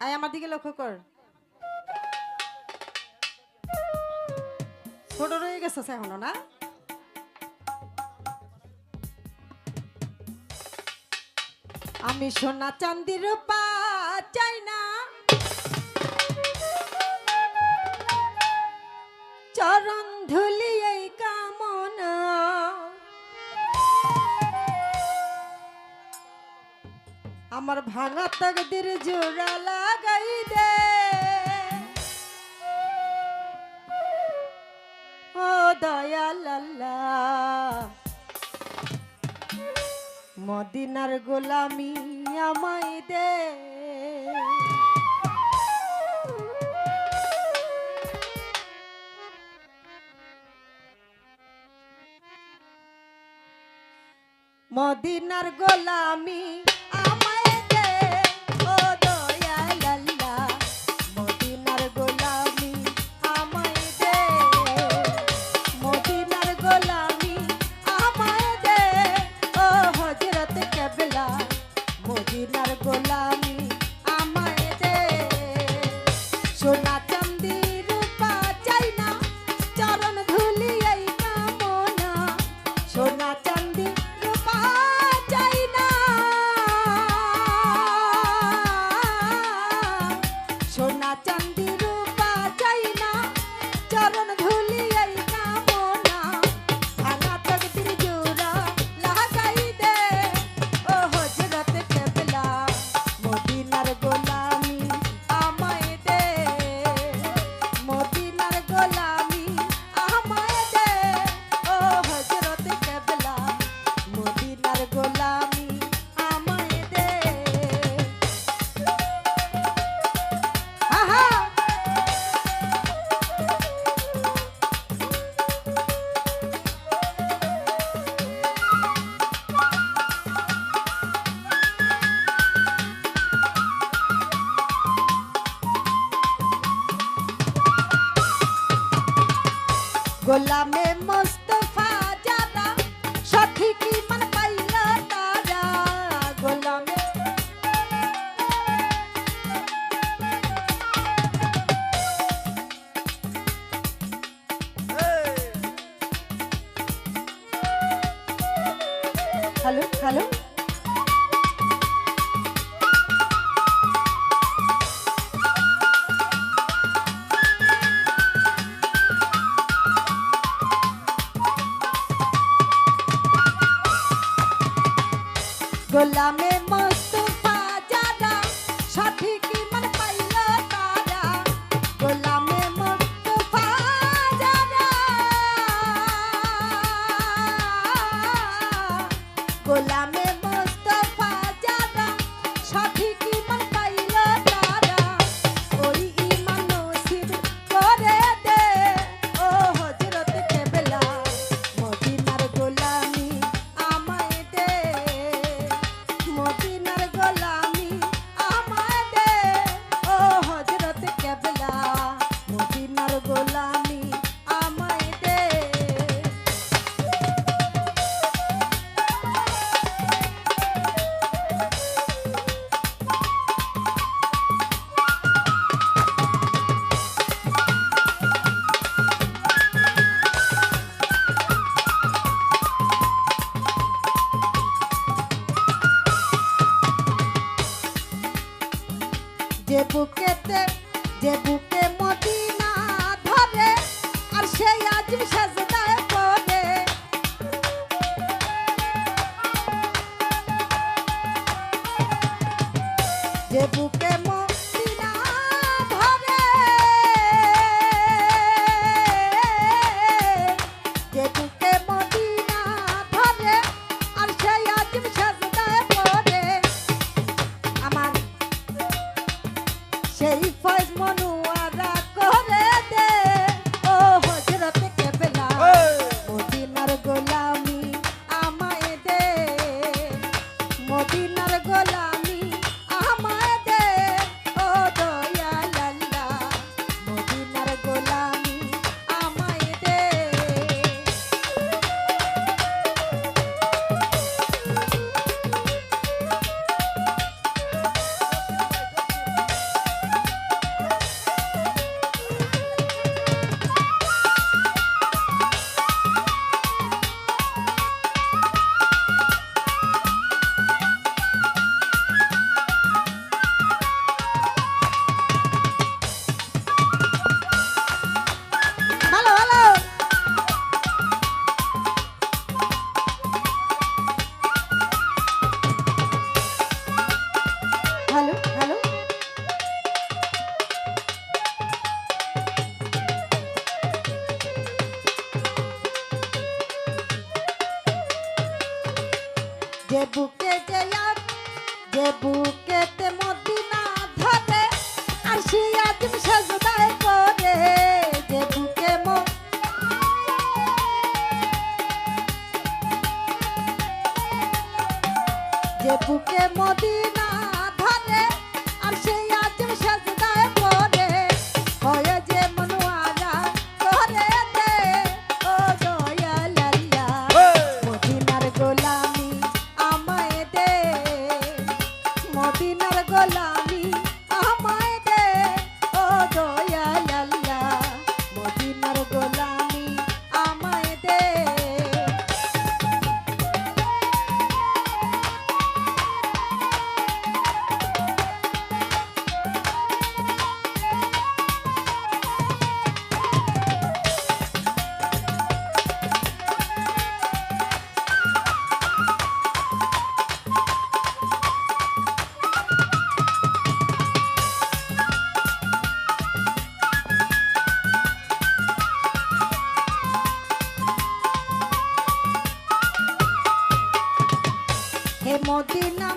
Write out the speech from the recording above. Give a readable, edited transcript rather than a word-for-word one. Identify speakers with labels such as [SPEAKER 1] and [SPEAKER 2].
[SPEAKER 1] আয় আমার দিকে লক্ষ্য কর। ছোট রয়ে গেছে এখনো না? আমি সোনা চাঁদি রূপা চাই না, চরণ ধুলি এই কামনা। আমার ভাঙা তকদির জোড়া লাগাই দে ও দয়াল আল্লাহ। মদিনার গোলামি আমায় দে। মদিনার গোলামি আমায় দে ও দয়াল আল্লাহ। মদিনার গোলামি আমায় দে, মদিনার গোলামি আমায় দে ও হযরত কেবলা। মদিনার গোলামি আমায় দে। সোনা চাঁদি রূপা চাই না, চরণ ধুলি এই কামনা। সোনা চাঁদি রূপা চাই না, সোনা চাঁদি রূপা চাই না, চরণ ধুলি এই কামনা। ভাঙা তকদির জোড়া লাগাই দে ও হযরত কেবলা। মদিনার গোলামি আমায় দে, মদিনার গোলামি আমায় দে ও হযরত কেবলা। মদিনার গোলামি আমায় দে। আহা গোলামে মুস্তাফা যারা সঠিক ঈমান পাইল তারা। গোলামে হ্যালো হ্যালো গোলামে মুস্তাফা যারা সঠিক ঈমান পাইল তারা। গোলামে মুস্তাফা যারা, গোলামে মুস্তাফা যারা সঠিক ঈমান পাইল তারা। ওই ঈমান নসিব করে দে ও হযরত কেবলা। মদিনার গোলামি আমায় দে, মদিনার গোলামি আমায় দে ও হযরত কেবলা। মদিনার গোলামি আমায় দে। যে বুকেতে, যে বুকে মদিনা ধরে আর সেই আজ সাজদায় পড়ে। যে বুকে মদিনা ধরে, যে বুকে মদিনা ধরে আর সেই আজ সাজদায় পড়ে। আমার সেই ফয়জ মনুয়ারা করে দে ও হযরত কেবলা। মদিনার গোলামি আমায় দে, মদিনার গোলামি আমায় দে ও দয়াল আল্লাহ। মদিনার গোলামি আমায় দে। গোলামি আমায় দে ও দয়াল আল্লাহ মদিনার গোলামি আমায় দে হে মদিনা